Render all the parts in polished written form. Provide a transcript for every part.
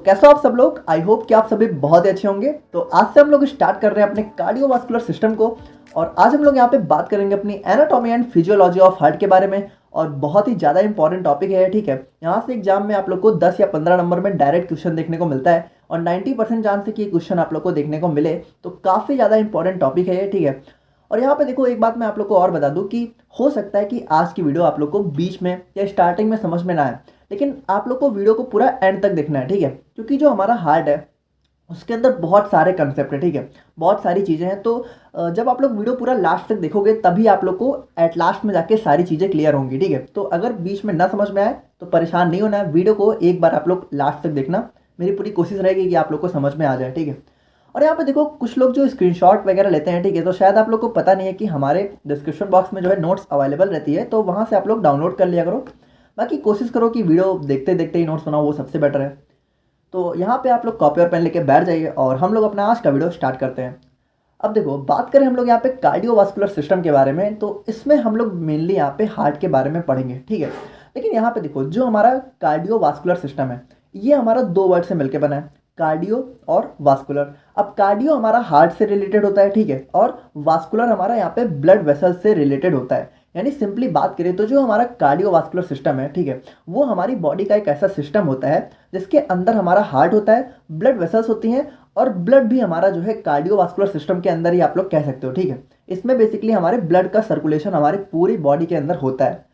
कैसे हो आप सब लोग। आई होप कि आप सभी बहुत ही अच्छे होंगे। तो आज से हम लोग स्टार्ट कर रहे हैं अपने कार्डियोवास्कुलर सिस्टम को। और आज हम लोग यहाँ पे बात करेंगे अपनी anatomy and physiology of heart के बारे में। और बहुत ही ज़्यादा इंपॉर्टेंट टॉपिक है, ठीक है। यहाँ से एग्जाम में आप लोग को 10 या 15 नंबर में डायरेक्ट क्वेश्चन देखने को मिलता है और 90% चांस है कि ये क्वेश्चन आप लोग को देखने को मिले। तो काफ़ी ज़्यादा इंपॉर्टेंट टॉपिक है ये, ठीक है। और यहाँ पे देखो एक बात मैं आप लोग को और बता दूं कि हो सकता है कि आज की वीडियो आप लोग को बीच में या स्टार्टिंग में समझ में ना आए, लेकिन आप लोग को वीडियो को पूरा एंड तक देखना है, ठीक है। क्योंकि जो हमारा हार्ट है उसके अंदर बहुत सारे कंसेप्ट है, ठीक है, बहुत सारी चीज़ें हैं। तो जब आप लोग वीडियो पूरा लास्ट तक देखोगे तभी आप लोग को एट लास्ट में जाके सारी चीज़ें क्लियर होंगी, ठीक है। तो अगर बीच में ना समझ में आए तो परेशान नहीं होना है, वीडियो को एक बार आप लोग लास्ट तक देखना। मेरी पूरी कोशिश रहेगी कि आप लोग को समझ में आ जाए, ठीक है। और यहाँ पे देखो कुछ लोग जो स्क्रीनशॉट वगैरह लेते हैं, ठीक है, तो शायद आप लोग को पता नहीं है कि हमारे डिस्क्रिप्शन बॉक्स में जो है नोट्स अवेलेबल रहती है, तो वहाँ से आप लोग डाउनलोड कर लिया करो। बाकी कोशिश करो कि वीडियो देखते देखते ही नोट्स बनाओ, वो सबसे बेटर है। तो यहाँ पे आप लोग कॉपी और पेन लेके बैठ जाइए और हम लोग अपना आज का वीडियो स्टार्ट करते हैं। अब देखो बात करें हम लोग यहाँ पे कार्डियोवास्कुलर सिस्टम के बारे में, तो इसमें हम लोग मेनली यहाँ पे हार्ट के बारे में पढ़ेंगे, ठीक है। लेकिन यहाँ पे देखो जो हमारा कार्डियोवास्कुलर सिस्टम है ये हमारा दो वर्ड से मिलकर बना है, कार्डियो और वास्कुलर। अब कार्डियो हमारा हार्ट से रिलेटेड होता है, ठीक है, और वास्कुलर हमारा यहाँ पे ब्लड वेसल से रिलेटेड होता है। यानी सिंपली बात करें तो जो हमारा कार्डियोवास्कुलर सिस्टम है, ठीक है, वो हमारी बॉडी का एक ऐसा सिस्टम होता है जिसके अंदर हमारा हार्ट होता है, ब्लड वेसल्स होती हैं और ब्लड भी हमारा जो है कार्डियोवास्कुलर सिस्टम के अंदर ही आप लोग कह सकते हो, ठीक है। इसमें बेसिकली हमारे ब्लड का सर्कुलेशन हमारी पूरी बॉडी के अंदर होता है।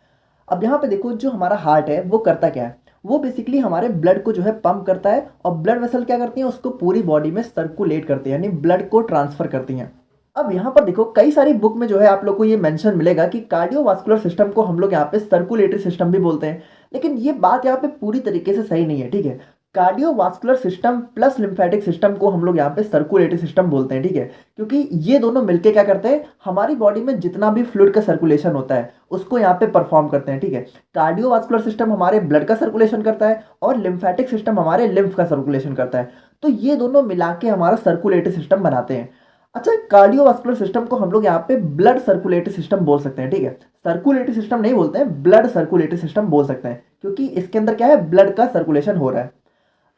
अब यहाँ पे देखो जो हमारा हार्ट है वो करता क्या है, वो बेसिकली हमारे ब्लड को जो है पंप करता है और ब्लड वेसल क्या करती हैं, उसको पूरी बॉडी में सर्कुलेट करती है, यानी ब्लड को ट्रांसफर करती हैं। अब यहाँ पर देखो कई सारी बुक में जो है आप लोग को ये मेंशन मिलेगा कि कार्डियोवास्कुलर सिस्टम को हम लोग यहाँ पे सर्कुलेटरी सिस्टम भी बोलते हैं, लेकिन ये बात यहाँ पे पूरी तरीके से सही नहीं है, ठीक है। Cardiovascular system plus lymphatic system को हम लोग यहाँ पे सर्कुलेटरी सिस्टम बोलते हैं, ठीक है। क्योंकि ये दोनों मिलके क्या करते हैं, हमारी बॉडी में जितना भी फ्लूइड का सर्कुलेशन होता है उसको यहाँ पे परफॉर्म करते हैं, ठीक है। कार्डियोवास्कुलर सिस्टम हमारे ब्लड का सर्कुलेशन करता है और लिम्फेटिक सिस्टम हमारे लिम्फ का सर्कुलेशन करता है। तो ये दोनों मिला के हमारा सर्कुलेटरी सिस्टम बनाते हैं। अच्छा, कार्डियोवास्कुलर सिस्टम को हम लोग यहाँ पे ब्लड सर्कुलेटरी सिस्टम बोल सकते हैं, ठीक है। सर्कुलेटरी सिस्टम नहीं बोलते हैं, ब्लड सर्कुलेटरी सिस्टम बोल सकते हैं, क्योंकि इसके अंदर क्या है, ब्लड का सर्कुलेशन हो रहा है।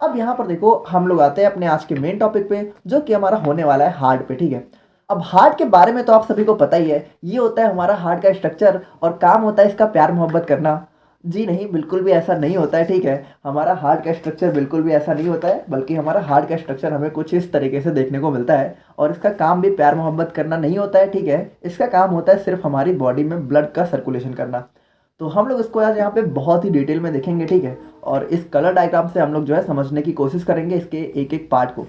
अब यहाँ पर देखो हम लोग आते हैं अपने आज के मेन टॉपिक पे, जो कि हमारा होने वाला है हार्ट पे, ठीक है। अब हार्ट के बारे में तो आप सभी को पता ही है, ये होता है हमारा हार्ट का स्ट्रक्चर और काम होता है इसका प्यार मोहब्बत करना। जी नहीं, बिल्कुल भी ऐसा नहीं होता है, ठीक है। हमारा हार्ट का स्ट्रक्चर बिल्कुल भी ऐसा नहीं होता है, बल्कि हमारा हार्ट का स्ट्रक्चर हमें कुछ इस तरीके से देखने को मिलता है और इसका काम भी प्यार मोहब्बत करना नहीं होता है, ठीक है। इसका काम होता है सिर्फ हमारी बॉडी में ब्लड का सर्कुलेशन करना। तो हम लोग इसको आज यहाँ पे बहुत ही डिटेल में देखेंगे, ठीक है। और इस कलर डायग्राम से हम लोग जो है समझने की कोशिश करेंगे इसके एक एक पार्ट को।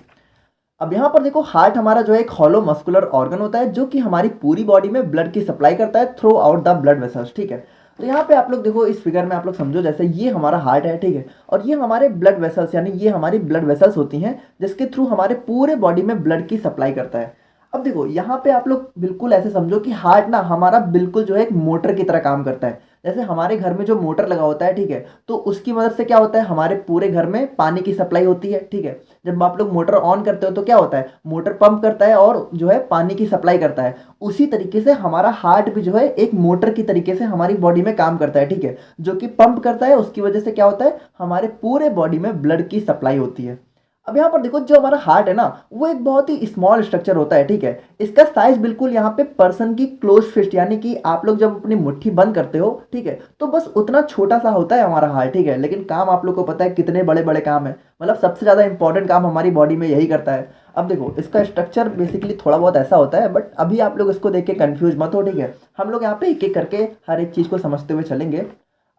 अब यहाँ पर देखो हार्ट हमारा जो है एक हॉलो मस्कुलर ऑर्गन होता है जो कि हमारी पूरी बॉडी में ब्लड की सप्लाई करता है through out the blood vessels, ठीक है। तो यहाँ पे आप लोग देखो इस फिगर में आप लोग समझो, जैसे ये हमारा हार्ट है, ठीक है, और ये हमारे ब्लड वेसल्स यानी ये हमारी ब्लड वेसल्स होती हैं जिसके थ्रू हमारे पूरे बॉडी में ब्लड की सप्लाई करता है। अब देखो यहाँ पे आप लोग बिल्कुल ऐसे समझो कि हार्ट ना हमारा बिल्कुल जो है एक मोटर की तरह काम करता है। जैसे हमारे घर में जो मोटर लगा होता है, ठीक है, तो उसकी मदद से क्या होता है, हमारे पूरे घर में पानी की सप्लाई होती है, ठीक है। जब आप लोग मोटर ऑन करते हो तो क्या होता है, मोटर पंप करता है और जो है पानी की सप्लाई करता है। उसी तरीके से हमारा हार्ट भी जो है एक मोटर की तरीके से हमारी बॉडी में काम करता है, ठीक है, जो कि पंप करता है। उसकी वजह से क्या होता है, हमारे पूरे बॉडी में ब्लड की सप्लाई होती है। अब यहाँ पर देखो जो हमारा हार्ट है ना, वो एक बहुत ही स्मॉल स्ट्रक्चर होता है, ठीक है। इसका साइज बिल्कुल यहाँ पे पर्सन की क्लोज फिस्ट, यानी कि आप लोग जब अपनी मुट्ठी बंद करते हो, ठीक है, तो बस उतना छोटा सा होता है हमारा हार्ट, ठीक है। लेकिन काम आप लोग को पता है कितने बड़े बड़े काम है, मतलब सबसे ज़्यादा इंपॉर्टेंट काम हमारी बॉडी में यही करता है। अब देखो इसका स्ट्रक्चर बेसिकली थोड़ा बहुत ऐसा होता है, बट अभी आप लोग इसको देख के कन्फ्यूज मत हो, ठीक है। हम लोग यहाँ पे एक एक करके हर एक चीज़ को समझते हुए चलेंगे।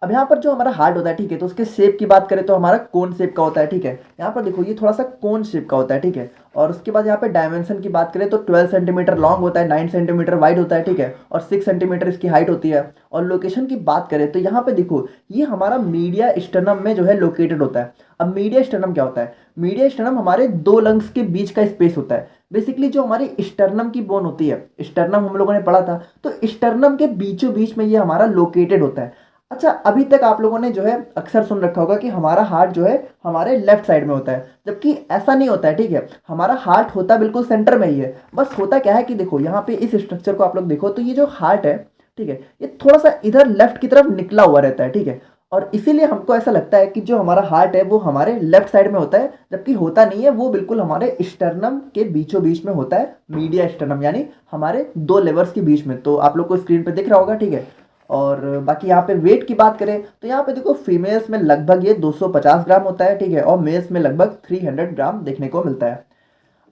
अब यहाँ पर जो हमारा हार्ट होता है, ठीक है, तो उसके शेप की बात करें तो हमारा कोन शेप का होता है, ठीक है। यहाँ पर देखो ये थोड़ा सा कोन शेप का होता है, ठीक है। और उसके बाद यहाँ पे डायमेंशन की बात करें तो 12 सेंटीमीटर लॉन्ग होता है, 9 सेंटीमीटर वाइड होता है, ठीक है, और 6 सेंटीमीटर इसकी हाइट होती है। और लोकेशन की बात करें तो यहाँ पे देखो ये हमारा मीडिया स्टर्नम में जो है लोकेटेड होता है। अब मीडिया स्टर्नम क्या होता है, मीडिया स्टर्नम हमारे दो लंग्स के बीच का स्पेस होता है। बेसिकली जो हमारी स्टर्नम की बोन होती है, स्टर्नम हम लोगों ने पढ़ा था, तो स्टर्नम के बीचों बीच में ये हमारा लोकेटेड होता है। अच्छा, अभी तक आप लोगों ने जो है अक्सर सुन रखा होगा कि हमारा हार्ट जो है हमारे लेफ्ट साइड में होता है, जबकि ऐसा नहीं होता है, ठीक है। हमारा हार्ट होता बिल्कुल सेंटर में ही है। बस होता क्या है कि देखो यहाँ पे इस स्ट्रक्चर को आप लोग देखो तो ये जो हार्ट है, ठीक है, ये थोड़ा सा इधर लेफ्ट की तरफ निकला हुआ रहता है, ठीक है। और इसीलिए हमको ऐसा लगता है कि जो हमारा हार्ट है वो हमारे लेफ्ट साइड में होता है, जबकि होता नहीं है, वो बिल्कुल हमारे स्टर्नम के बीचों बीच में होता है, मीडिया स्टर्नम, यानी हमारे दो लेवर्स के बीच में। तो आप लोग को स्क्रीन पे दिख रहा होगा, ठीक है। और बाकी यहाँ पे वेट की बात करें तो यहाँ पे देखो फीमेल्स में लगभग ये 250 ग्राम होता है, ठीक है, और मेल्स में लगभग 300 ग्राम देखने को मिलता है।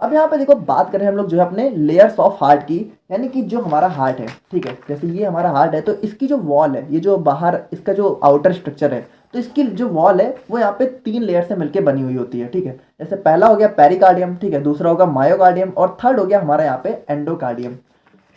अब यहाँ पे देखो बात करें हम लोग जो है अपने लेयर्स ऑफ हार्ट की, यानी कि जो हमारा हार्ट है, ठीक है, जैसे ये हमारा हार्ट है तो इसकी जो वॉल है, ये जो बाहर इसका जो आउटर स्ट्रक्चर है, तो इसकी जो वॉल है वो यहाँ पे 3 लेयर से मिलकर बनी हुई होती है, ठीक है। जैसे पहला हो गया पेरिकार्डियम, ठीक है, दूसरा होगा मायोकार्डियम और थर्ड हो गया हमारा यहाँ पे एंडोकार्डियम।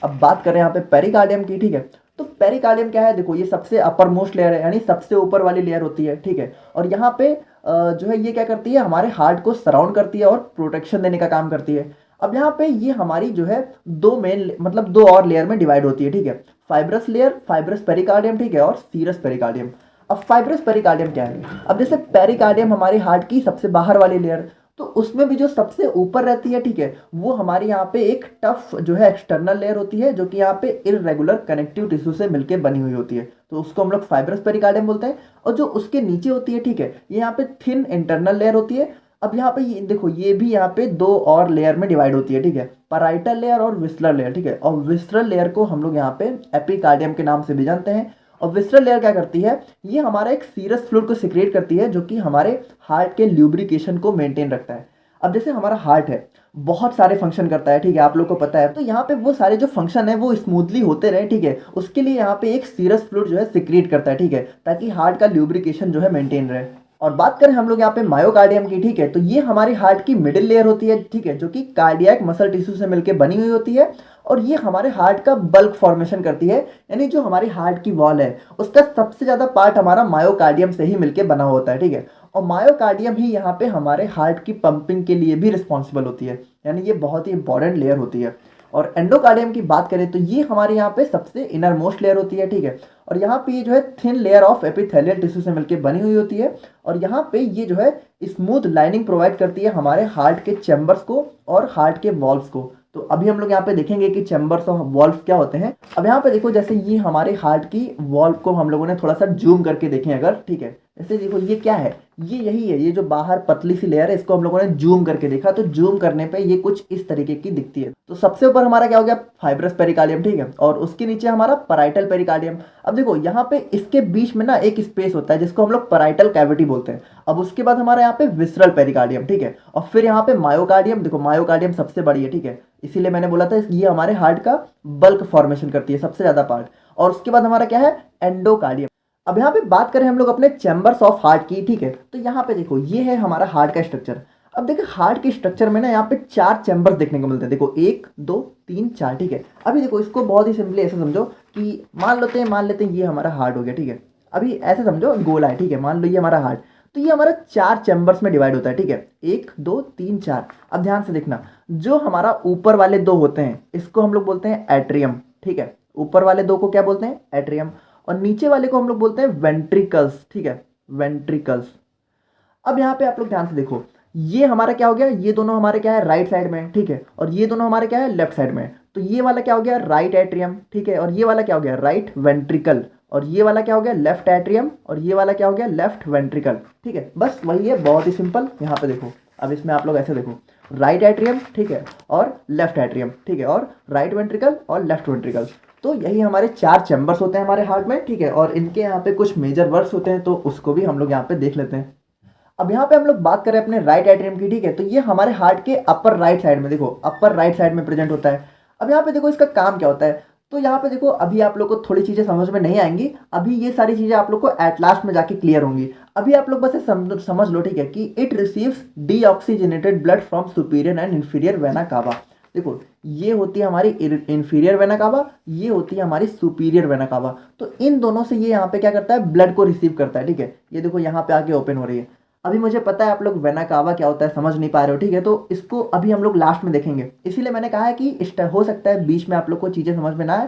अब बात करें यहाँ पे पेरिकार्डियम की, ठीक है, तो पेरिकार्डियम क्या है, देखो ये सबसे अपर मोस्ट लेयर है, यानी सबसे ऊपर वाली लेयर होती है, ठीक है। और यहाँ पे जो है ये क्या करती है, हमारे हार्ट को सराउंड करती है और प्रोटेक्शन देने का काम करती है। अब यहाँ पे ये हमारी जो है दो मेन मतलब दो और लेयर में डिवाइड होती है, ठीक है, फाइब्रस लेयर, फाइब्रस पेरिकार्डियम, ठीक है, और सीरस पेरिकार्डियम। अब फाइब्रस पेरिकार्डियम क्या है, अब जैसे पेरिकार्डियम हमारे हार्ट की सबसे बाहर वाली लेयर, तो उसमें भी जो सबसे ऊपर रहती है, ठीक है, वो हमारे यहाँ पे एक टफ जो है एक्सटर्नल लेयर होती है, जो कि यहाँ पे इररेगुलर कनेक्टिव टिश्यू से मिलकर बनी हुई होती है, तो उसको हम लोग फाइब्रस पेरिकार्डियम बोलते हैं। और जो उसके नीचे होती है, ठीक है, ये यहाँ पे थिन इंटरनल लेयर होती है। अब यहाँ पे ये देखो ये भी यहाँ पे दो और लेयर में डिवाइड होती है, ठीक है, पैराइटल लेयर और विस्रल लेयर, ठीक है। और विस्रल लेयर को हम लोग यहाँ पे एपिकार्डियम के नाम से भी जानते हैं। और विस्रल लेयर क्या करती है, ये हमारा एक सीरस फ्लूइड को सिक्रेट करती है, जो कि हमारे हार्ट के ल्यूब्रिकेशन को मेंटेन रखता है। अब जैसे हमारा हार्ट है बहुत सारे फंक्शन करता है, ठीक है, आप लोग को पता है, तो यहाँ पे वो सारे जो फंक्शन है वो स्मूथली होते रहे, ठीक है, उसके लिए यहाँ पे एक सीरस फ्लूइड जो है सिक्रेट करता है, ठीक है, ताकि हार्ट का ल्यूब्रिकेशन जो है मेंटेन रहे। और बात करें हम लोग यहाँ पे मायोकार्डियम की, ठीक है, तो ये हमारी हार्ट की मिडिल लेयर होती है, ठीक है, जो कि कार्डियक मसल टिश्यू से मिलकर बनी हुई होती है। और ये हमारे हार्ट का बल्क फॉर्मेशन करती है, यानी जो हमारी हार्ट की वॉल है उसका सबसे ज़्यादा पार्ट हमारा मायोकार्डियम से ही मिलकर बना होता है, ठीक है। और मायोकार्डियम ही यहाँ पे हमारे हार्ट की पंपिंग के लिए भी रिस्पॉन्सिबल होती है, यानी ये बहुत ही इंपॉर्टेंट लेयर होती है। और एंडोकार्डियम की बात करें तो ये हमारे यहाँ पे सबसे इनर मोस्ट लेयर होती है, ठीक है। और यहाँ पे ये जो है thin layer of epithelial tissue से मिलकर बनी हुई होती है। और यहाँ पे ये जो है स्मूथ लाइनिंग प्रोवाइड करती है हमारे हार्ट के चैम्बर्स को और हार्ट के वॉल्व्स को। तो अभी हम लोग यहाँ पे देखेंगे कि चैम्बर्स और वॉल्व क्या होते हैं। अब यहाँ पे देखो जैसे ये हमारे हार्ट की वॉल्व को हम लोगों ने थोड़ा सा जूम करके देखें अगर, ठीक है, जैसे देखो ये क्या है, ये यही है, ये जो बाहर पतली सी लेयर है इसको हम लोगों ने जूम करके देखा, तो जूम करने पे ये कुछ इस तरीके की दिखती है। तो सबसे ऊपर हमारा क्या हो गया, फाइब्रस पेरिकार्डियम, ठीक है, और उसके नीचे हमारा पैराइटल पेरिकार्डियम। अब देखो यहाँ पे इसके बीच में ना एक स्पेस होता है जिसको हम लोग पैराइटल कैविटी बोलते हैं। अब उसके बाद हमारा यहाँ पे विसरल पेरिकार्डियम, ठीक है, और फिर यहाँ पे मायोकार्डियम। देखो मायोकार्डियम सबसे बड़ी है, ठीक है, इसीलिए मैंने बोला था ये हमारे हार्ट का बल्क फॉर्मेशन करती है, सबसे ज्यादा पार्ट। और उसके बाद हमारा क्या है, एंडोकार्डियम। अब यहाँ पे बात करें हम लोग अपने चैम्बर्स ऑफ हार्ट की, ठीक है, तो यहाँ पे देखो ये है हमारा हार्ट का स्ट्रक्चर। अब देखो हार्ट के स्ट्रक्चर में ना यहाँ पे 4 चैम्बर्स देखने को मिलते हैं, देखो 1 2 3 4, ठीक है। अभी देखो इसको बहुत ही सिंपली ऐसे समझो कि मान लेते हैं ये हमारा हार्ट हो गया, ठीक है। अभी ऐसे समझो गोला है, ठीक है, मान लो ये हमारा हार्ट, तो ये हमारा 4 चैम्बर्स में डिवाइड होता है, ठीक है, 1 2 3 4। अब ध्यान से देखना, जो हमारा ऊपर वाले 2 होते हैं इसको हम लोग बोलते हैं एट्रियम, ठीक है, ऊपर वाले 2 को क्या बोलते हैं, एट्रियम। और नीचे वाले को हम लोग बोलते हैं वेंट्रिकल्स, ठीक है, वेंट्रिकल्स। अब यहाँ पे आप लोग ध्यान से देखो, ये हमारा क्या हो गया, ये दोनों हमारे क्या है राइट साइड में, ठीक है, और ये दोनों हमारे क्या है लेफ्ट साइड में। तो ये वाला क्या हो गया, राइट एट्रियम, ठीक है, और ये वाला क्या हो गया, राइट वेंट्रिकल। और ये वाला क्या हो गया, लेफ्ट एट्रियम, और ये वाला क्या हो गया, लेफ्ट वेंट्रिकल, ठीक है। बस वही है, बहुत ही सिंपल। यहाँ पे देखो, अब इसमें आप लोग ऐसे देखो, राइट एट्रियम, ठीक है, और लेफ्ट एट्रियम, ठीक है, और राइट वेंट्रिकल और लेफ्ट वेंट्रिकल। तो यही हमारे 4 चैम्बर्स होते हैं हमारे हार्ट में, ठीक है, और इनके यहाँ पे कुछ मेजर वर्क्स होते हैं, तो उसको भी हम लोग यहाँ पे देख लेते हैं। अब यहाँ पे हम लोग बात करें अपने राइट एट्रियम की, ठीक है, तो ये हमारे हार्ट के अपर राइट साइड में, देखो अपर राइट साइड में प्रेजेंट होता है। अब यहाँ पे देखो इसका काम क्या होता है, तो यहाँ पे देखो अभी आप लोग को थोड़ी चीज़ें समझ में नहीं आएंगी, अभी ये सारी चीज़ें आप लोग को एट लास्ट में जाके क्लियर होंगी। अभी आप लोग बस समझ लो, ठीक है, कि it receives deoxygenated blood from superior and inferior vena cava. देखो ये होती है हमारी इन्फीरियर वेना कावा, ये होती है हमारी सुपीरियर वेना कावा। तो इन दोनों से ये यहाँ पे क्या करता है, ब्लड को रिसीव करता है, ठीक है। ये देखो यहाँ पे आके ओपन हो रही है। अभी मुझे पता है आप लोग वेना कावा क्या होता है समझ नहीं पा रहे हो, ठीक है, तो इसको अभी हम लोग लास्ट में देखेंगे, इसीलिए मैंने कहा है कि हो सकता है बीच में आप लोग को चीज़ें समझ में ना आए,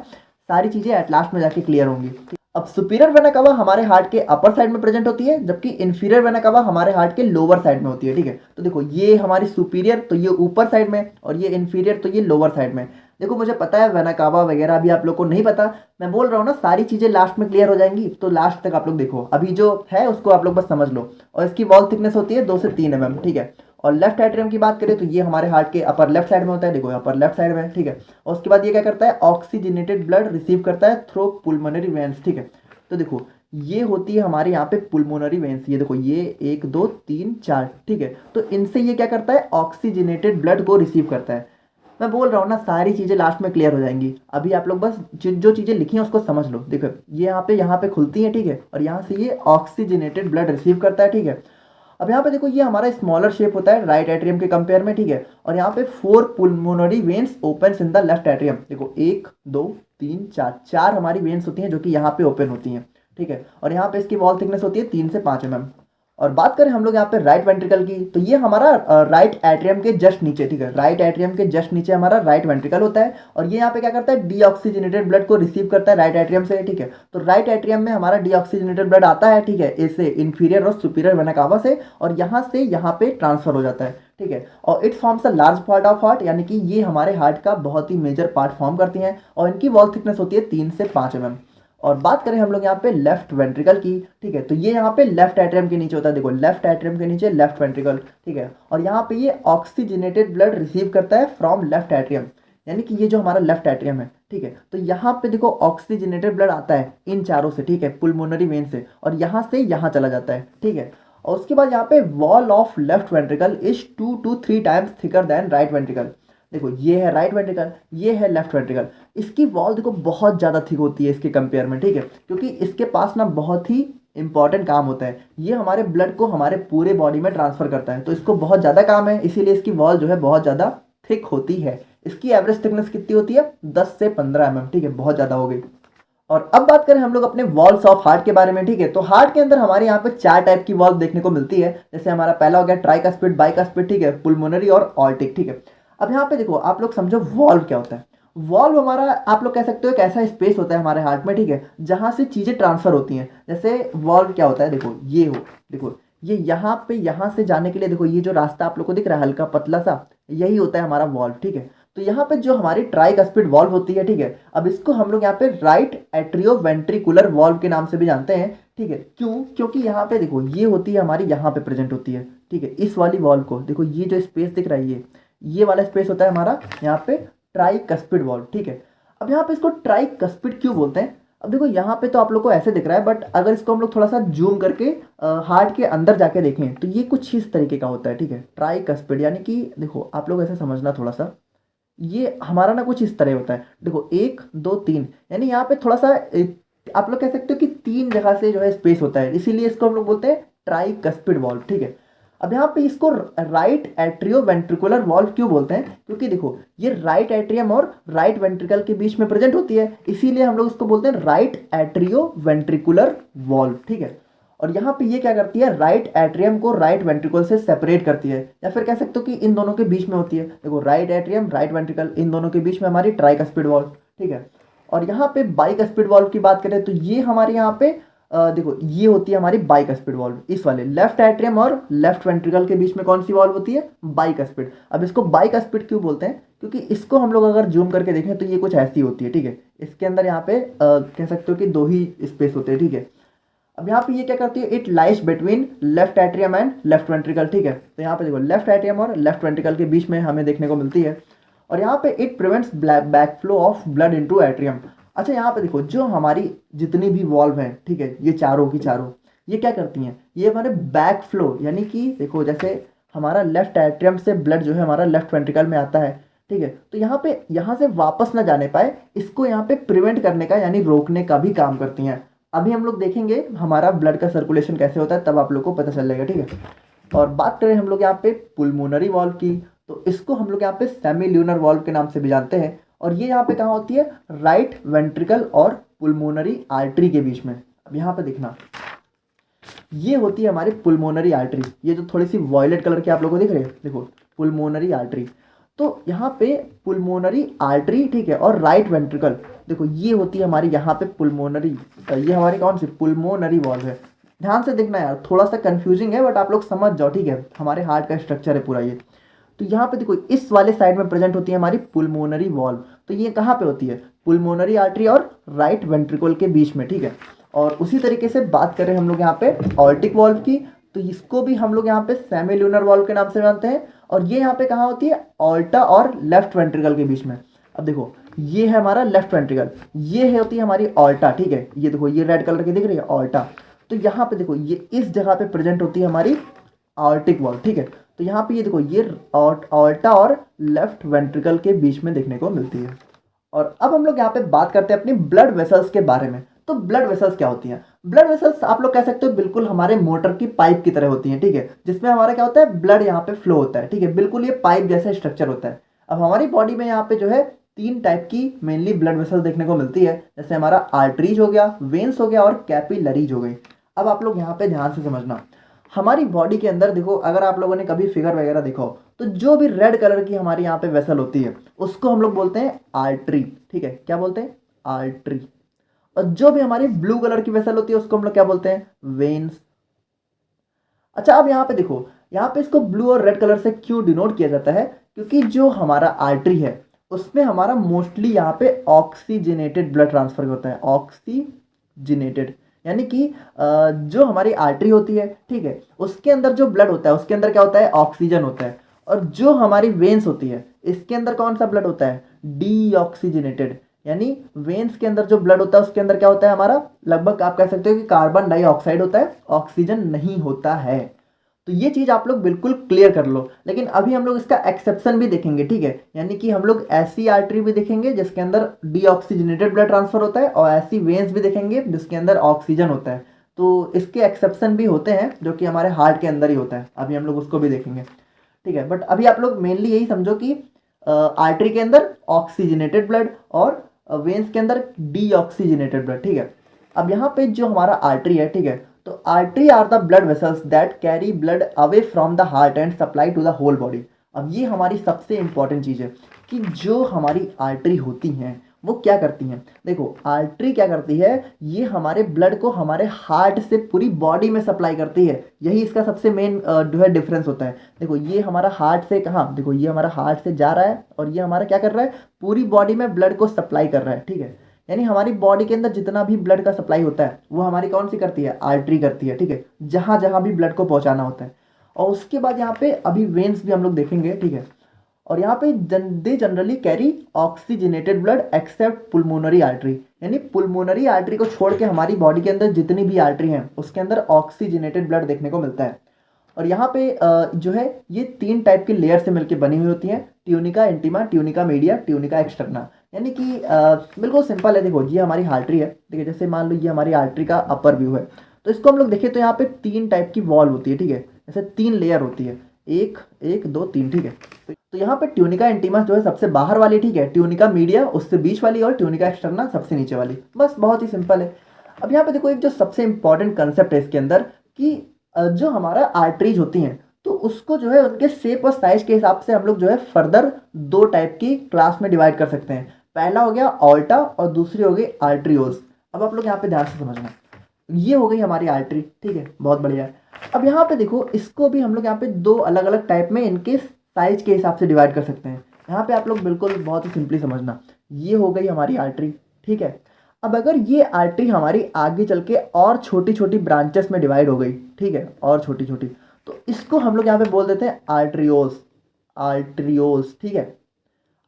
सारी चीज़ें एट लास्ट में जाके क्लियर होंगी। अब सुपीरियर वेना कावा हमारे हार्ट के अपर साइड में प्रेजेंट होती है, जबकि इन्फीरियर वेना कावा हमारे हार्ट के लोअर साइड में होती है, ठीक है। तो देखो ये हमारी सुपीरियर तो ये ऊपर साइड में, और ये इन्फीरियर तो ये लोअर साइड में। देखो मुझे पता है वेना कावा वगैरह अभी आप लोग को नहीं पता, मैं बोल रहा हूँ ना सारी चीज़ें लास्ट में क्लियर हो जाएंगी, तो लास्ट तक आप लोग देखो, अभी जो है उसको आप लोग बस समझ लो। और इसकी वॉल थिकनेस होती है 2 से 3 mm, ठीक है। और लेफ्ट एट्रियम की बात करें तो ये हमारे हार्ट के अपर लेफ्ट साइड में होता है, देखो अपर लेफ्ट साइड में, ठीक है। और उसके बाद ये क्या करता है, ऑक्सीजनेटेड ब्लड रिसीव करता है थ्रू पुलमोनरी वेन्स, ठीक है। तो देखो ये होती है हमारे यहाँ पे पुलमोनरी वेन्स, ये देखो ये 1 2 3 4, ठीक है। तो इनसे ये क्या करता है, ऑक्सीजनेटेड ब्लड को रिसीव करता है। मैं बोल रहा हूँ ना सारी चीज़ें लास्ट में क्लियर हो जाएंगी, अभी आप लोग बस जो चीज़ें लिखी हैं उसको समझ लो। देखो ये यहाँ पे खुलती है, ठीक है, और यहाँ से ये ऑक्सीजनेटेड ब्लड रिसीव करता है, ठीक है। अब यहाँ पे देखो ये हमारा स्मॉलर शेप होता है राइट एट्रियम के कंपेयर में, ठीक है। और यहाँ पे 4 pulmonary veins open in the left atrium, देखो 1 2 3 4, 4 हमारी वेन्स होती हैं जो कि यहाँ पे ओपन होती हैं, ठीक है। और यहाँ पे इसकी वॉल थिकनेस होती है 3 से 5 mm। और बात करें हम लोग यहाँ पे राइट वेंट्रिकल की, तो ये हमारा राइट एट्रियम के जस्ट नीचे, ठीक है, राइट एट्रियम के जस्ट नीचे हमारा राइट वेंट्रिकल होता है। और ये यहाँ पे क्या करता है, डीऑक्सीजनेटेड ब्लड को रिसीव करता है राइट एट्रियम से, ठीक है। तो राइट एट्रियम में हमारा डीऑक्सीजनेटेड ब्लड आता है, ठीक है, ऐसे इंफीरियर और सुपीरियर वेना कावा से, और यहाँ से यहाँ पे ट्रांसफर हो जाता है, ठीक है। और it forms a large part of heart, यानी कि ये हमारे हार्ट का बहुत ही मेजर पार्ट फॉर्म करती हैं। और इनकी वॉल थिकनेस होती है 3 से 5 mm। और बात करें हम लोग यहाँ पे लेफ्ट वेंट्रिकल की, ठीक है, तो ये यहाँ पे लेफ्ट एट्रियम के नीचे होता है, देखो लेफ्ट एट्रियम के नीचे लेफ्ट वेंट्रिकल, ठीक है। और यहाँ पे ये ऑक्सीजनेटेड ब्लड रिसीव करता है फ्रॉम लेफ्ट एट्रियम, यानी कि ये जो हमारा लेफ्ट एट्रियम है, ठीक है। तो यहाँ पे देखो ऑक्सीजनेटेड ब्लड आता है इन चारों से, ठीक है, पुलमोनरी वेन से, और यहाँ से यहाँ चला जाता है, ठीक है। और उसके बाद यहाँ पे wall of left ventricle is 2 to 3 times thicker than right ventricle. देखो ये है राइट वेंट्रिकल, ये है लेफ्ट वेंट्रिकल, इसकी वॉल देखो बहुत ज़्यादा थिक होती है इसके कंपेयर में, ठीक है, क्योंकि इसके पास ना बहुत ही इंपॉर्टेंट काम होता है, ये हमारे ब्लड को हमारे पूरे बॉडी में ट्रांसफर करता है, तो इसको बहुत ज़्यादा काम है, इसीलिए इसकी वॉल जो है बहुत ज़्यादा थिक होती है। इसकी एवरेज थिकनेस कितनी होती है, 10 से 15 mm, ठीक है, बहुत ज़्यादा हो गई। और अब बात करें हम लोग अपने वॉल्स ऑफ हार्ट के बारे में, ठीक है। तो हार्ट के अंदर हमारे यहाँ पे 4 टाइप की वॉल्व देखने को मिलती है, जैसे हमारा पहला हो गया ट्राइकस्पिड, बाइकस्पिड, ठीक है, पुलमोनरी और ऑल्टिक, ठीक है। अब यहाँ पे देखो आप लोग समझो वॉल्व क्या होता है। वॉल्व हमारा आप लोग कह सकते हो एक ऐसा स्पेस होता है हमारे हार्ट में, ठीक है, जहाँ से चीज़ें ट्रांसफर होती हैं। जैसे वॉल्व क्या होता है, देखो ये हो, देखो ये यहाँ पे, यहाँ से जाने के लिए देखो ये जो रास्ता आप लोग को दिख रहा है हल्का पतला सा, यही होता है हमारा वॉल्व, ठीक है। तो यहाँ पे जो हमारी ट्राइकस्पिड वॉल्व होती है, ठीक है, अब इसको हम लोग यहाँ पे राइट एट्रियोवेंट्रिकुलर वॉल्व के नाम से भी जानते हैं, ठीक है। क्यों, क्योंकि यहाँ पे देखो ये होती है हमारी, यहाँ पे प्रेजेंट होती है, ठीक है। इस वाली वॉल्व को देखो, ये जो स्पेस दिख रहा है ये वाला स्पेस होता है हमारा यहाँ पे ट्राइकस्पिड वॉल्व, ठीक है। अब यहाँ पे इसको ट्राइकस्पिड क्यों बोलते हैं, अब देखो यहाँ पे तो आप लोग को ऐसे दिख रहा है, बट अगर इसको हम लोग थोड़ा सा जूम करके हार्ट के अंदर जाके देखें तो ये कुछ इस तरीके का होता है, ठीक है, ट्राइकस्पिड, यानी कि देखो आप लोग ऐसे समझना थोड़ा सा, ये हमारा ना कुछ इस तरह होता है, देखो 1 2 3, यानी यहाँ पे थोड़ा सा आप लोग कह सकते हो कि 3 जगह से जो है स्पेस होता है, इसीलिए इसको हम लोग बोलते हैं ट्राइकस्पिड वॉल्व, ठीक है। अब यहाँ पे इसको राइट एट्रियोवेंट्रिकुलर वॉल्व क्यों बोलते हैं, क्योंकि देखो ये राइट एट्रियम और राइट वेंट्रिकल के बीच में प्रेजेंट होती है, इसीलिए हम लोग इसको बोलते हैं राइट एट्रियोवेंट्रिकुलर वॉल्व, ठीक है। और यहाँ पे ये क्या करती है, राइट एट्रियम को राइट वेंट्रिकल से सेपरेट करती है, या फिर कह सकते हो कि इन दोनों के बीच में होती है। देखो राइट एट्रियम राइट वेंट्रिकल, इन दोनों के बीच में हमारी ट्राइकस्पिड वॉल्व, ठीक है। और यहाँ पे बाइकस्पिड वॉल्व की बात करें तो ये हमारे यहाँ पे देखो ये होती है हमारी बाइकस्पिड वॉल्व, इस वाले लेफ्ट एट्रियम और लेफ्ट वेंट्रिकल के बीच में कौन सी वॉल्व होती है, बाइकस्पिड। अब इसको बाइकस्पिड क्यों बोलते हैं, क्योंकि इसको हम लोग अगर जूम करके देखें तो ये कुछ ऐसी होती है, ठीक है। इसके अंदर यहाँ पे कह सकते हो कि 2 ही स्पेस होते हैं, ठीक है। अब यहाँ पे ये क्या करती है, it lies between left atrium and left ventricle, ठीक है। तो यहाँ पे देखो लेफ्ट एट्रियम और लेफ्ट वेंट्रिकल के बीच में हमें देखने को मिलती है। और यहाँ पे it prevents back flow of blood into atrium. अच्छा यहाँ पे देखो जो हमारी जितनी भी वॉल्व हैं, ठीक है, ये चारों की चारों ये क्या करती हैं, ये हमारे बैक फ्लो, यानी कि देखो जैसे हमारा लेफ्ट एट्रियम से ब्लड जो है हमारा लेफ्ट वेंट्रिकल में आता है, ठीक है, तो यहाँ से वापस ना जाने पाए, इसको यहाँ पे प्रिवेंट करने का यानी रोकने का भी काम करती हैं। अभी हम लोग देखेंगे हमारा ब्लड का सर्कुलेशन कैसे होता है, तब आप लोग को पता चल जाएगा, ठीक है। और बात करें हम लोग यहाँ पे पुलमोनरी वॉल्व की, तो इसको हम लोग यहाँ पे सेमील्यूनर वॉल्व के नाम से भी जानते हैं। और ये यहाँ पे कहाँ होती है, राइट वेंट्रिकल और पुलमोनरी आर्टरी के बीच में। अब यहाँ पे देखना, ये होती है हमारी पुलमोनरी आर्टरी, ये जो थोड़ी सी वॉयलेट कलर की आप लोगों को दिख रही है, देखो पुलमोनरी आर्टरी। तो यहाँ पे पुलमोनरी आर्टरी, ठीक है, और राइट वेंट्रिकल, देखो ये होती है हमारी यहाँ पे पुलमोनरी, ये हमारी कौन सी पुलमोनरी वॉल्व है। ध्यान से देखना यार, थोड़ा सा कंफ्यूजिंग है बट आप लोग समझ जाओ, ठीक है, हमारे हार्ट का स्ट्रक्चर है पूरा ये। तो यहाँ पे देखो इस वाले साइड में प्रेजेंट होती है हमारी पुलमोनरी वॉल्व। तो ये कहाँ पे होती है, पुल्मोनरी आर्टरी और राइट वेंट्रिकल के बीच में, ठीक है। और उसी तरीके से बात करें हम लोग यहाँ पे ऑल्टिक वाल्व की, तो इसको भी हम लोग यहाँ पे सेमील्यूनर वाल्व के नाम से जानते हैं। और ये यहाँ पे कहाँ होती है, ऑल्टा और लेफ्ट वेंट्रिकल के बीच में। अब देखो ये है हमारा लेफ्ट वेंट्रिकल, ये है होती है हमारी ऑल्टा, ठीक है। ये देखो ये रेड कलर की दिख रही है ऑल्टा, तो यहाँ पे देखो ये इस जगह पे प्रेजेंट होती है हमारी ऑल्टिक वाल्व, ठीक है। तो यहाँ पे ये देखो ये ऑल्टा और लेफ्ट वेंट्रिकल के बीच में देखने को मिलती है। और अब हम लोग यहाँ पे बात करते हैं अपनी ब्लड वेसल्स के बारे में। तो ब्लड वेसल्स क्या होती हैं? ब्लड वेसल्स आप लोग कह सकते हो बिल्कुल हमारे मोटर की पाइप की तरह होती हैं, ठीक है, जिसमें हमारा क्या होता है, ब्लड यहाँ पे फ्लो होता है, ठीक है, बिल्कुल ये पाइप जैसा स्ट्रक्चर होता है। अब हमारी बॉडी में यहाँ पे जो है 3 टाइप की मेनली ब्लड वेसल देखने को मिलती है, जैसे हमारा आर्टरीज हो गया, वेन्स हो गया और कैपिलरीज हो गई। अब आप लोग यहाँ पे ध्यान से समझना, हमारी बॉडी के अंदर देखो, अगर आप लोगों ने कभी फिगर वगैरह देखा हो तो जो भी रेड कलर की हमारी यहाँ पे वेसल होती है उसको हम लोग बोलते हैं आर्टरी, ठीक है, क्या बोलते हैं, आर्टरी। और जो भी हमारी ब्लू कलर की वेसल होती है उसको हम लोग क्या बोलते हैं, वेन्स। अच्छा अब यहाँ पे देखो, यहाँ पे इसको ब्लू और रेड कलर से क्यों डिनोट किया जाता है, क्योंकि जो हमारा आर्टरी है उसमें हमारा मोस्टली यहाँ पे ऑक्सीजनेटेड ब्लड ट्रांसफर होता है, ऑक्सीजनेटेड, यानी कि जो हमारी आर्टरी होती है, ठीक है, उसके अंदर जो ब्लड होता है उसके अंदर क्या होता है, ऑक्सीजन होता है। और जो हमारी वेन्स होती है इसके अंदर कौन सा ब्लड होता है, डीऑक्सीजनेटेड, यानी वेन्स के अंदर जो ब्लड होता है उसके अंदर क्या होता है हमारा, लगभग आप कह सकते हो कि कार्बन डाइऑक्साइड होता है, ऑक्सीजन नहीं होता है। तो ये चीज़ आप लोग बिल्कुल क्लियर कर लो। लेकिन अभी हम लोग इसका एक्सेप्शन भी देखेंगे, ठीक है, यानी कि हम लोग ऐसी आर्टरी भी देखेंगे जिसके अंदर डीऑक्सीजनेटेड ब्लड ट्रांसफर होता है और ऐसी वेन्स भी देखेंगे जिसके अंदर ऑक्सीजन होता है। तो इसके एक्सेप्शन भी होते हैं जो कि हमारे हार्ट के अंदर ही होता है, अभी हम लोग उसको भी देखेंगे, ठीक है। बट अभी आप लोग मेनली यही समझो कि आर्टरी के अंदर ऑक्सीजनेटेड ब्लड और वेन्स के अंदर डीऑक्सीजनेटेड ब्लड, ठीक है। अब यहाँ पे जो हमारा आर्टरी है, ठीक है, तो artery are the blood vessels that carry blood away from the heart and supply to the whole body. अब ये हमारी सबसे इंपॉर्टेंट चीज़ है कि जो हमारी आर्टरी होती हैं वो क्या करती हैं। देखो आर्टरी क्या करती है, ये हमारे ब्लड को हमारे हार्ट से पूरी बॉडी में सप्लाई करती है, यही इसका सबसे मेन जो है डिफरेंस होता है। देखो ये हमारा हार्ट से कहाँ, देखो ये हमारा हार्ट से जा रहा है और ये हमारा क्या कर रहा है, पूरी बॉडी में ब्लड को सप्लाई कर रहा है, ठीक है। यानी हमारी बॉडी के अंदर जितना भी ब्लड का सप्लाई होता है वो हमारी कौन सी करती है, आर्टरी करती है, ठीक है, जहाँ जहाँ भी ब्लड को पहुँचाना होता है। और उसके बाद यहाँ पे अभी वेन्स भी हम लोग देखेंगे, ठीक है। और यहाँ पे they generally carry oxygenated blood except pulmonary artery, यानी पुल्मोनरी आर्टरी को छोड़ के हमारी बॉडी के अंदर जितनी भी आर्टरी हैं उसके अंदर ऑक्सीजनेटेड ब्लड देखने को मिलता है। और यहाँ पे जो है ये 3 टाइप की लेयर से मिलकर बनी हुई होती हैं, tunica intima, tunica media, tunica externa. यानी कि बिल्कुल सिंपल है। देखो ये हमारी आर्टरी है, ठीक है, जैसे मान लो ये हमारी आर्टरी का अपर व्यू है, तो इसको हम लोग देखें तो यहाँ पे 3 टाइप की वॉल होती है, ठीक है, जैसे 3 लेयर होती है, 1 1 2 3, ठीक है। तो यहाँ पे ट्यूनिका इंटीमा जो है सबसे बाहर वाली, ठीक है, ट्यूनिका मीडिया उससे बीच वाली और ट्यूनिका एक्सटर्ना सबसे नीचे वाली। बस बहुत ही सिंपल है। अब यहाँ पे देखो एक जो सबसे इंपॉर्टेंट कंसेप्ट है इसके अंदर कि जो हमारा आर्टरीज होती हैं तो उसको जो है उनके शेप और साइज के हिसाब से हम लोग जो है फर्दर 2 टाइप की क्लास में डिवाइड कर सकते हैं। पहला हो गया ऑल्टा और दूसरी हो गई आर्टरियोज। अब आप लोग यहाँ पे ध्यान से समझना, ये हो गई हमारी आर्टरी, ठीक है, बहुत बढ़िया है। अब यहाँ पे देखो इसको भी हम लोग यहाँ पे 2 अलग अलग टाइप में इनके साइज के हिसाब से डिवाइड कर सकते हैं। यहाँ पे आप लोग बिल्कुल बहुत ही सिंपली समझना, ये हो गई हमारी आर्टरी, ठीक है। अब अगर ये आर्टरी हमारी आगे चल के और छोटी छोटी ब्रांचेस में डिवाइड हो गई, ठीक है, और छोटी छोटी, तो इसको हम लोग यहाँ पे बोल देते हैं आर्टरियोज, आर्टरियोज, ठीक है।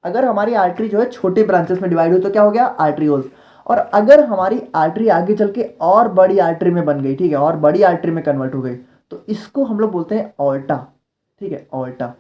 अगर हमारी आर्टरी जो है छोटे ब्रांचेस में डिवाइड हुई तो क्या हो गया, आर्टरियोज। और अगर हमारी आर्टरी आगे चल के और बड़ी आर्टरी में बन गई, ठीक है, और बड़ी आर्टरी में कन्वर्ट हो गई, तो इसको हम लोग बोलते हैं ऑल्टा, ठीक है, ऑल्टा।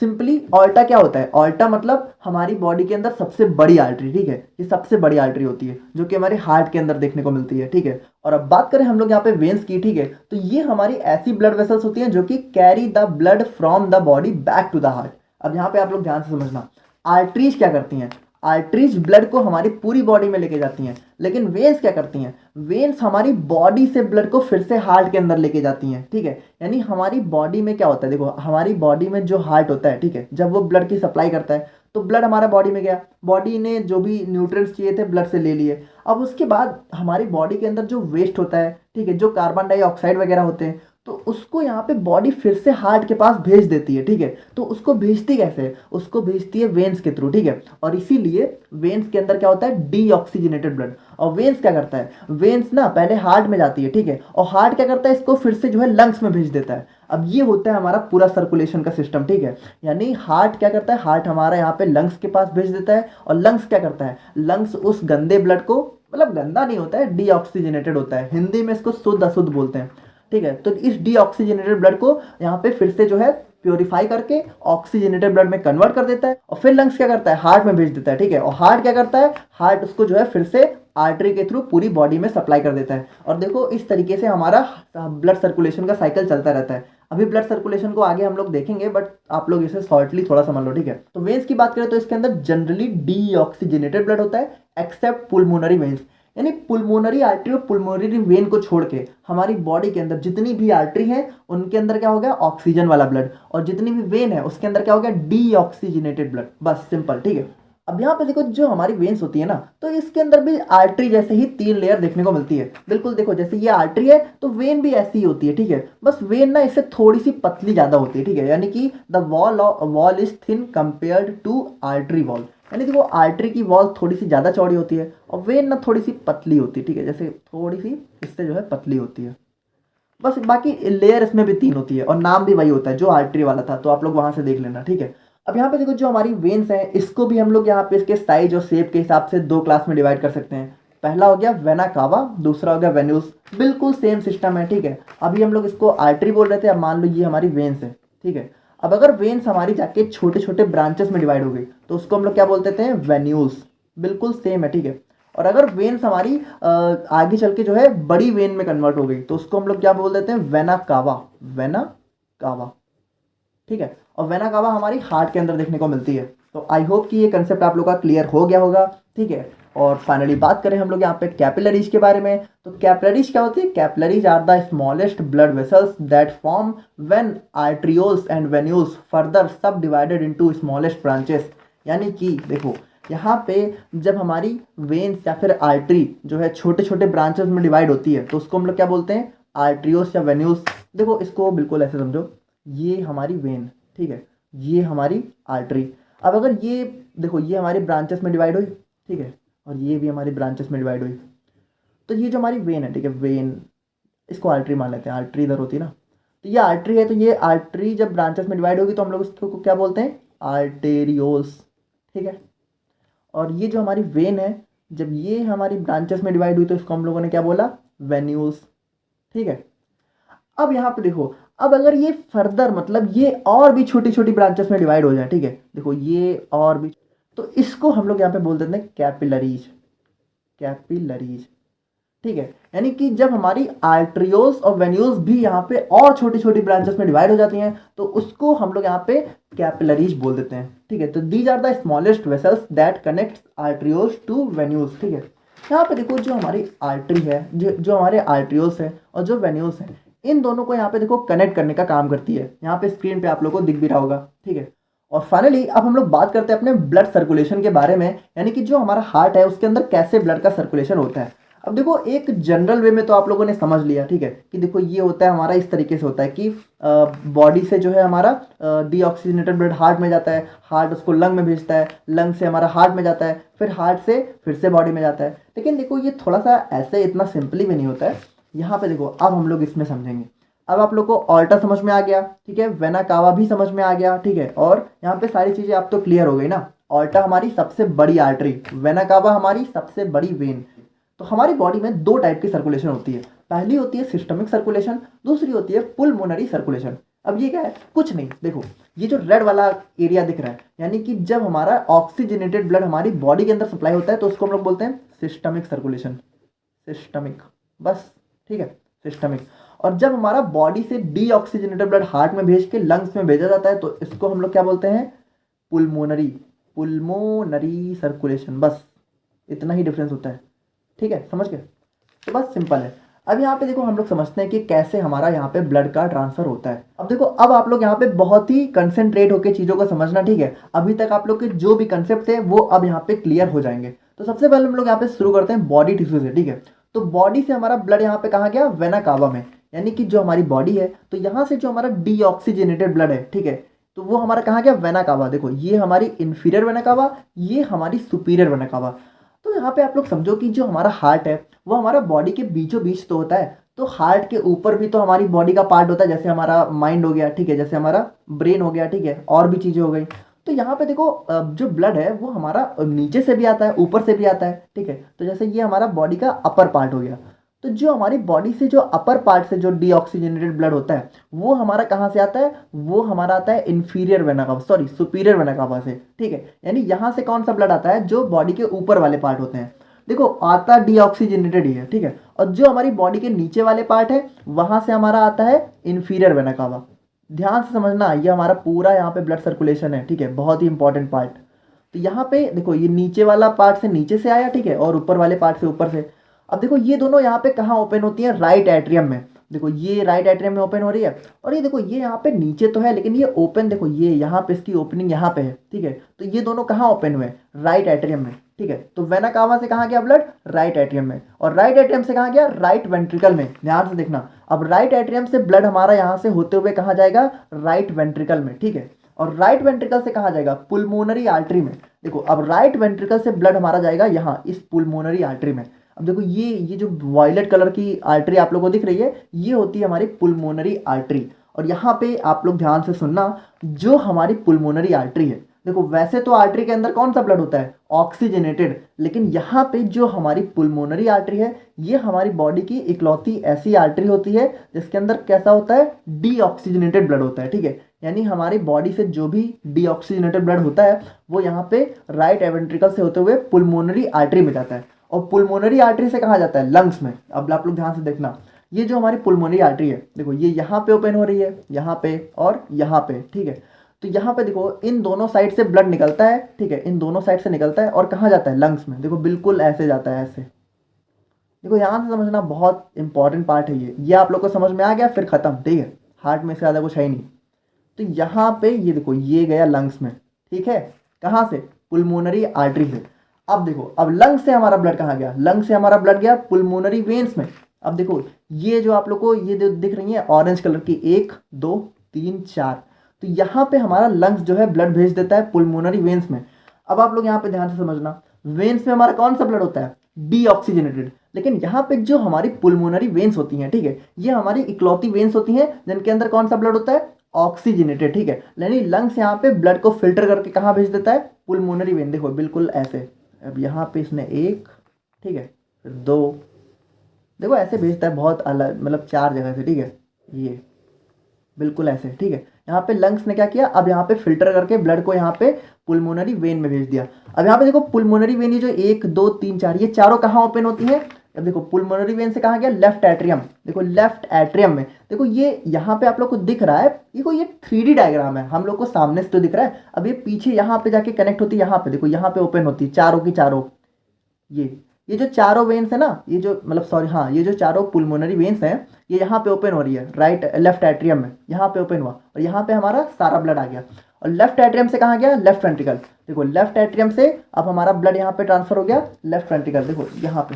सिंपली ऑल्टा क्या होता है, ऑल्टा मतलब हमारी बॉडी के अंदर सबसे बड़ी आर्टरी, ठीक है, ये सबसे बड़ी आर्टरी होती है जो कि हमारे हार्ट के अंदर देखने को मिलती है, ठीक है। और अब बात करें हम लोग यहाँ पे वेन्स की, ठीक है, तो ये हमारी ऐसी ब्लड वेसल्स होती हैं जो कि carry the blood from the body back to the heart. अब यहाँ पे आप लोग ध्यान से समझना, आर्टरीज क्या करती हैं, आर्टरीज ब्लड को हमारी पूरी बॉडी में लेके जाती हैं, लेकिन वेन्स क्या करती हैं, वेन्स हमारी बॉडी से ब्लड को फिर से हार्ट के अंदर लेके जाती हैं, ठीक है। यानी हमारी बॉडी में क्या होता है, देखो हमारी बॉडी में जो हार्ट होता है, ठीक है, जब वो ब्लड की सप्लाई करता है तो ब्लड हमारा बॉडी में गया, बॉडी ने जो भी न्यूट्रिएंट्स चाहिए थे ब्लड से ले लिए। अब उसके बाद हमारी बॉडी के अंदर जो वेस्ट होता है, ठीक है, जो कार्बन डाइऑक्साइड वगैरह होते हैं, तो उसको यहाँ पे बॉडी फिर से हार्ट के पास भेज देती है, ठीक है। तो उसको भेजती कैसे है, उसको भेजती है वेन्स के थ्रू, ठीक है। और इसीलिए वेन्स के अंदर क्या होता है, डीऑक्सीजनेटेड ब्लड। और वेन्स क्या करता है, वेन्स ना पहले हार्ट में जाती है, ठीक है, और हार्ट क्या करता है, इसको फिर से जो है लंग्स में भेज देता है। अब ये होता है हमारा पूरा सर्कुलेशन का सिस्टम, ठीक है। यानी हार्ट क्या करता है, हार्ट हमारा यहाँ पे लंग्स के पास भेज देता है, और लंग्स क्या करता है, लंग्स उस गंदे ब्लड को, मतलब गंदा नहीं होता है, डीऑक्सीजनेटेड होता है, हिंदी में इसको शुद्ध अशुद्ध बोलते हैं, ठीक है। तो इस डीऑक्सीजनेटेड ब्लड को यहाँ पे फिर से जो है प्योरीफाई करके ऑक्सीजनेटेड ब्लड में कन्वर्ट कर देता है, और फिर लंग्स क्या करता है, हार्ट में भेज देता है, ठीक है। और हार्ट क्या करता है, हार्ट उसको जो है फिर से आर्टरी के थ्रू पूरी बॉडी में सप्लाई कर देता है। और देखो इस तरीके से हमारा ब्लड सर्कुलेशन का साइकिल चलता रहता है। अभी ब्लड सर्कुलेशन को आगे हम लोग देखेंगे, बट आप लोग इसे शॉर्टली थोड़ा समझ लो, ठीक है। तो वेन्स की बात करें तो इसके अंदर जनरली डीऑक्सीजनेटेड ब्लड होता है, एक्सेप्ट पुल्मोनरी वेन्स। यानी पुल्मोनरी आर्टरी और पुल्मोनरी वेन को छोड़ के हमारी बॉडी के अंदर जितनी भी आर्टरी है उनके अंदर क्या हो गया, ऑक्सीजन वाला ब्लड, और जितनी भी वेन है उसके अंदर क्या हो गया, डीऑक्सीजनेटेड ब्लड। बस सिंपल, ठीक है। अब यहाँ पे देखो जो हमारी वेन्स होती है ना, तो इसके अंदर भी आर्टरी जैसे ही 3 लेयर देखने को मिलती है। बिल्कुल देखो जैसे ये आर्टरी है तो वेन भी ऐसी ही होती है, ठीक है। बस वेन ना इससे थोड़ी सी पतली ज्यादा होती है, ठीक है। यानी कि the wall is thin compared to artery wall. यानी कि वो आर्टरी की वॉल थोड़ी सी ज़्यादा चौड़ी होती है, और वेन ना थोड़ी सी पतली होती है, ठीक है। जैसे थोड़ी सी इससे जो है पतली होती है। बस बाकी लेयर इसमें भी 3 होती है, और नाम भी वही होता है जो आर्टरी वाला था, तो आप लोग वहाँ से देख लेना, ठीक है। अब यहाँ पे देखो जो हमारी वेन्स हैं इसको भी हम लोग यहाँ पे इसके साइज और शेप के हिसाब से 2 क्लास में डिवाइड कर सकते हैं। पहला हो गया वेना कावा, दूसरा हो गया वेन्यूस। बिल्कुल सेम सिस्टम है, ठीक है। अभी हम लोग इसको आर्टरी बोल रहे थे, अब मान लो ये हमारी वेन्स है, ठीक है। अब अगर वेन्स हमारी जाके छोटे छोटे ब्रांचेस में डिवाइड हो गई तो उसको हम लोग क्या बोलते थे, वेन्यूल्स। बिल्कुल सेम है, ठीक है। और अगर वेन्स हमारी आगे चल के जो है बड़ी वेन में कन्वर्ट हो गई तो उसको हम लोग क्या बोल देते हैं, वेना कावा। वेना कावा, ठीक है। और वेना कावा हमारी हार्ट के अंदर देखने को मिलती है। तो आई होप कि ये कंसेप्ट आप लोग का क्लियर हो गया होगा, ठीक है। और फाइनली बात करें हम लोग यहाँ पे कैपिलरीज के बारे में, तो कैपिलरीज क्या होती है, capillaries are the smallest blood vessels that form when arterioles and venules further sub divided into smallest branches. यानी कि देखो यहाँ पे जब हमारी वेन्स या फिर आर्टरी जो है छोटे छोटे ब्रांचेस में डिवाइड होती है तो उसको हम लोग क्या बोलते हैं, आर्ट्रियोस या वेन्यूल्स। देखो इसको बिल्कुल ऐसे समझो, ये हमारी वेन, ठीक है, ये हमारी आर्टरी। अब अगर ये देखो ये हमारी ब्रांचेस में डिवाइड हुई, ठीक है, और ये भी हमारी ब्रांचेस में डिवाइड हुई, तो ये जो हमारी वेन है, ठीक है, वेन, इसको आर्टरी मान लेते हैं, आर्टरी इधर होती है ना, तो ये आर्टरी है। तो ये आर्टरी जब ब्रांचेस में डिवाइड होगी तो हम लोग इसको क्या बोलते हैं, आर्टेरियोल्स, ठीक है। और ये जो हमारी वेन है जब ये हमारी ब्रांचेस में डिवाइड हुई तो इसको हम लोगों ने क्या बोला, वेन्यूल्स, ठीक है। अब यहाँ पे देखो, अब अगर ये फर्दर मतलब ये और भी छोटी छोटी ब्रांचेस में डिवाइड हो जाए, ठीक है, देखो ये और भी, तो इसको हम लोग यहाँ पे बोल देते हैं कैपिलरीज। कैपिलरीज, ठीक है। यानी कि जब हमारी आर्ट्रियोल्स और वेन्यूल्स भी यहाँ पे और छोटी छोटी ब्रांचेस में डिवाइड हो जाती हैं तो उसको हम लोग यहाँ पे कैपिलरीज बोल देते हैं, ठीक है। तो these are the smallest vessels that connect arterioles to venules, ठीक है। यहाँ पे देखो जो हमारी आर्टरी है, जो हमारे आर्ट्रियोल्स है और जो वेन्यूल्स है, इन दोनों को यहाँ पे देखो कनेक्ट करने का काम करती है। यहाँ पे स्क्रीन पे आप लोगों को दिख भी रहा होगा, ठीक है। और फाइनली अब हम लोग बात करते हैं अपने ब्लड सर्कुलेशन के बारे में, यानी कि जो हमारा हार्ट है उसके अंदर कैसे ब्लड का सर्कुलेशन होता है। अब देखो एक जनरल वे में तो आप लोगों ने समझ लिया, ठीक है, कि देखो ये होता है हमारा इस तरीके से होता है कि बॉडी से जो है हमारा डीऑक्सीजनेटेड ब्लड हार्ट में जाता है, हार्ट उसको लंग में भेजता है, लंग से हमारा हार्ट में जाता है, फिर हार्ट से फिर से बॉडी में जाता है। लेकिन देखो ये थोड़ा सा ऐसे इतना सिंपली भी नहीं होता है। यहाँ पे देखो अब हम लोग इसमें समझेंगे। अब आप लोग को ऑल्टा समझ में आ गया, ठीक है, वेना कावा भी समझ में आ गया, ठीक है, और यहाँ पे सारी चीज़ें आप तो क्लियर हो गई ना। ऑल्टा हमारी सबसे बड़ी आर्टरी, वेना कावा हमारी सबसे बड़ी वेन। तो हमारी बॉडी में 2 टाइप की सर्कुलेशन होती है, पहली होती है सिस्टमिक सर्कुलेशन, दूसरी होती है पुल्मोनरी सर्कुलेशन। अब ये क्या है, कुछ नहीं, देखो ये जो रेड वाला एरिया दिख रहा है, यानी कि जब हमारा ऑक्सीजनेटेड ब्लड हमारी बॉडी के अंदर सप्लाई होता है तो उसको हम लोग बोलते हैं सिस्टमिक सर्कुलेशन। सिस्टमिक, बस, ठीक है, सिस्टमिक। और जब हमारा बॉडी से डीऑक्सीजनेटेड ब्लड हार्ट में भेज के लंग्स में भेजा जाता है तो इसको हम लोग क्या बोलते हैं, पुल्मोनरी। पुल्मोनरी सर्कुलेशन, बस इतना ही डिफरेंस होता है, ठीक है, समझ गए। तो बस सिंपल है। अब यहाँ पे देखो हम लोग समझते हैं कि कैसे हमारा यहाँ पे ब्लड का ट्रांसफर होता है। अब देखो अब आप लोग यहाँ पे बहुत ही कंसेंट्रेट होकर चीज़ों को समझना, ठीक है। अभी तक आप लोग के जो भी कंसेप्ट थे वो अब यहाँ पे क्लियर हो जाएंगे। तो सबसे पहले हम लोग यहाँ पे शुरू करते हैं बॉडी टिश्यू से, ठीक है। तो बॉडी से हमारा ब्लड यहाँ पे कहाँ गया, वेना कावा में, यानी कि जो हमारी बॉडी है, तो यहाँ से जो हमारा डीऑक्सीजनेटेड ब्लड है, ठीक है, तो वो हमारा कहाँ गया, वेना कावा। देखो ये हमारी इन्फीरियर वेना कावा, ये हमारी सुपीरियर वेना कावा। तो यहाँ पे आप लोग समझो कि जो हमारा हार्ट है वो हमारा बॉडी के बीचों बीच तो होता है, तो हार्ट के ऊपर भी तो हमारी बॉडी का पार्ट होता है, जैसे हमारा माइंड हो गया, ठीक है, जैसे हमारा ब्रेन हो गया, ठीक है, और भी चीज़ें हो गई। तो यहाँ पे देखो जो ब्लड है वो हमारा नीचे से भी आता है, ऊपर से भी आता है, ठीक है। तो जैसे ये हमारा बॉडी का अपर पार्ट हो गया। तो जो हमारी बॉडी से जो अपर पार्ट से जो डीऑक्सीजनेटेड ब्लड होता है वो हमारा कहाँ से आता है, वो हमारा आता है inferior vena cava, sorry superior vena cava से, ठीक है। यानी यहाँ से कौन सा ब्लड आता है, जो बॉडी के ऊपर वाले पार्ट होते हैं। देखो आता डीऑक्सीजनेटेड ही है, ठीक है। और जो हमारी बॉडी के नीचे वाले पार्ट है वहां से हमारा आता है इन्फीरियर वेना कावा। ध्यान से समझना, ये हमारा पूरा यहाँ पे ब्लड सर्कुलेशन है, ठीक है, बहुत ही इंपॉर्टेंट पार्ट। तो यहाँ पे देखो ये नीचे वाला पार्ट से नीचे से आया, ठीक है, और ऊपर वाले पार्ट से ऊपर से। अब देखो ये दोनों यहाँ पे कहाँ ओपन होती हैं, राइट एट्रियम में। देखो ये राइट एट्रियम में ओपन हो रही है, और ये देखो ये यहाँ पे नीचे तो है लेकिन ये ओपन, देखो ये यहाँ पे इसकी ओपनिंग यहाँ पे है, ठीक है। तो ये दोनों कहाँ ओपन हुए, राइट एट्रियम में, ठीक है। तो वेना कावा से कहाँ गया ब्लड, राइट एट्रियम में, और राइट एट्रियम से कहाँ गया, राइट वेंट्रिकल में। ध्यान से देखना, अब राइट एट्रियम से ब्लड हमारा यहाँ से होते हुए कहाँ जाएगा, राइट वेंट्रिकल में, ठीक है। और राइट वेंट्रिकल से कहाँ जाएगा, पुल्मोनरी आर्टरी में। देखो अब राइट वेंट्रिकल से ब्लड हमारा जाएगा यहाँ इस पुल्मोनरी आर्टरी में। अब देखो ये जो वायलेट कलर की आर्टरी आप लोगों को दिख रही है, ये होती है हमारी पुल्मोनरी आर्टरी। और यहाँ पे आप लोग ध्यान से सुनना, जो हमारी पुल्मोनरी आर्टरी है, देखो वैसे तो आर्टरी के अंदर कौन सा ब्लड होता है, ऑक्सीजनेटेड, लेकिन यहाँ पे जो हमारी पुल्मोनरी आर्टरी है ये हमारी बॉडी की इकलौती ऐसी आर्टरी होती है जिसके अंदर कैसा होता है, डीऑक्सीजनेटेड ब्लड होता है, ठीक है। यानी हमारी बॉडी से जो भी डीऑक्सीजनेटेड ब्लड होता है वो यहाँ पे राइट वेंट्रिकल से होते हुए पुल्मोनरी आर्टरी में जाता है, और पुल्मोनरी आर्टरी से कहाँ जाता है, लंग्स में। अब आप लोग ध्यान से देखना, ये जो हमारी पुल्मोनरी आर्टरी है, देखो ये यहाँ पे ओपन हो रही है, यहाँ पे और यहाँ पे, ठीक है। तो यहाँ पे देखो इन दोनों साइड से ब्लड निकलता है, ठीक है, इन दोनों साइड से निकलता है और कहाँ जाता है, लंग्स में। देखो बिल्कुल ऐसे जाता है, ऐसे। देखो यहाँ से समझना, बहुत इंपॉर्टेंट पार्ट है ये आप लोग को समझ में आ गया, फिर खत्म, ठीक है। हार्ट में से ज़्यादा कुछ है ही नहीं। तो यहाँ पे ये देखो ये गया लंग्स में, ठीक है, कहाँ से, पुल्मोनरी आर्टरी से। अब देखो अब लंग्स से हमारा ब्लड कहाँ गया, लंग्स से हमारा ब्लड गया पुल्मोनरी वेन्स में। अब देखो ये जो आप लोग को ये दिख रही है ऑरेंज कलर की, 1 2 3 4, तो यहाँ पे हमारा लंग्स जो है ब्लड भेज देता है पुल्मोनरी वेन्स में। अब आप लोग यहाँ पे ध्यान से समझना, वेन्स में हमारा कौन सा ब्लड होता है, डीऑक्सीजनेटेड, लेकिन यहाँ पे जो हमारी पुल्मोनरी वेन्स होती हैं, ठीक है, ये हमारी इकलौती वेन्स होती हैं जिनके अंदर कौन सा ब्लड होता है, ऑक्सीजनेटेड, ठीक है। यानी लंग्स यहाँ पे ब्लड को फिल्टर करके कहाँ भेज देता है, पुल्मोनरी वेन। देखो बिल्कुल ऐसे, अब यहाँ पे इसने 1, ठीक है, 2, देखो ऐसे भेजता है, बहुत अलग, मतलब 4 जगह से, ठीक है, ये बिल्कुल ऐसे, ठीक है। यहाँ पे लंग्स ने क्या किया, अब यहाँ पे फिल्टर करके ब्लड को यहाँ पे पुल्मोनरी वेन में भेज दिया। अब यहाँ पे देखो पुल्मोनरी वेन, ये जो 1 2 3 4, ये चारों कहाँ ओपन होती है। अब देखो पुल्मोनरी वेन से कहाँ गया, लेफ्ट एट्रियम। देखो लेफ्ट एट्रियम में, देखो ये यहाँ पे आप लोग को दिख रहा है, देखो ये 3D डायग्राम है, हम लोग को सामने से तो दिख रहा है, अब ये पीछे यहाँ पे जाके कनेक्ट होती है, यहाँ पे देखो यहाँ पे ओपन होती है चारों की चारों। ये जो चारों वेन्स है ना, ये जो मतलब सॉरी हाँ, ये जो चारों पुल्मोनरी वेन्स हैं ये यहाँ पे ओपन हो रही है, लेफ्ट एट्रियम में, यहाँ पे ओपन हुआ और यहाँ पे हमारा सारा ब्लड आ गया। और लेफ्ट एट्रियम से कहाँ गया, लेफ्ट वेंट्रिकल। देखो लेफ्ट एट्रियम से अब हमारा ब्लड यहाँ पे ट्रांसफर हो गया लेफ्ट वेंट्रिकल। देखो यहाँ पे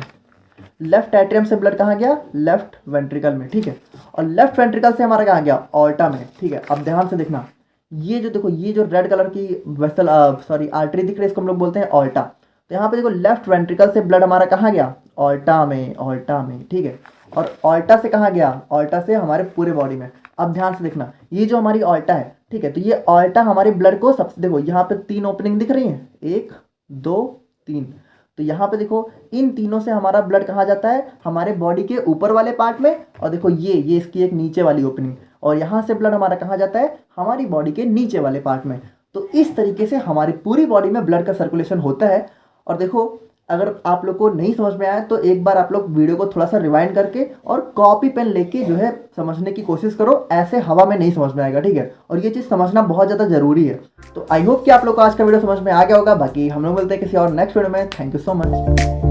लेफ्ट एट्रियम से ब्लड कहाँ गया, लेफ्ट वेंट्रिकल में, ठीक है। और लेफ्ट वेंट्रिकल से हमारा कहाँ गया, ऑल्टा में, ठीक है। अब ध्यान से देखना, ये जो देखो ये जो रेड कलर की वेसल सॉरी आर्टरी दिख रही है, इसको हम लोग बोलते हैं ऑल्टा। तो यहाँ पे देखो लेफ्ट वेंट्रिकल से ब्लड हमारा कहाँ गया, ऑल्टा में, ठीक है। और ऑल्टा से कहाँ गया, ऑल्टा से हमारे पूरे बॉडी में। अब ध्यान से देखना, ये जो हमारी ऑल्टा है, ठीक है, तो ये ऑल्टा हमारे ब्लड को सबसे, देखो यहाँ पे 3 ओपनिंग दिख रही हैं, 1 2 3। तो यहाँ पे देखो इन तीनों से हमारा ब्लड कहाँ जाता है, हमारे बॉडी के ऊपर वाले पार्ट में। और देखो ये इसकी एक नीचे वाली ओपनिंग, और यहाँ से ब्लड हमारा कहाँ जाता है, हमारी बॉडी के नीचे वाले पार्ट में। तो इस तरीके से हमारी पूरी बॉडी में ब्लड का सर्कुलेशन होता है। और देखो अगर आप लोग को नहीं समझ में आया तो एक बार आप लोग वीडियो को थोड़ा सा रिवाइंड करके और कॉपी पेन लेके जो है समझने की कोशिश करो, ऐसे हवा में नहीं समझ में आएगा, ठीक है। और ये चीज़ समझना बहुत ज़्यादा जरूरी है। तो आई होप कि आप लोग को आज का वीडियो समझ में आ गया होगा। बाकी हम लोग मिलते हैं किसी और नेक्स्ट वीडियो में। Thank you so much.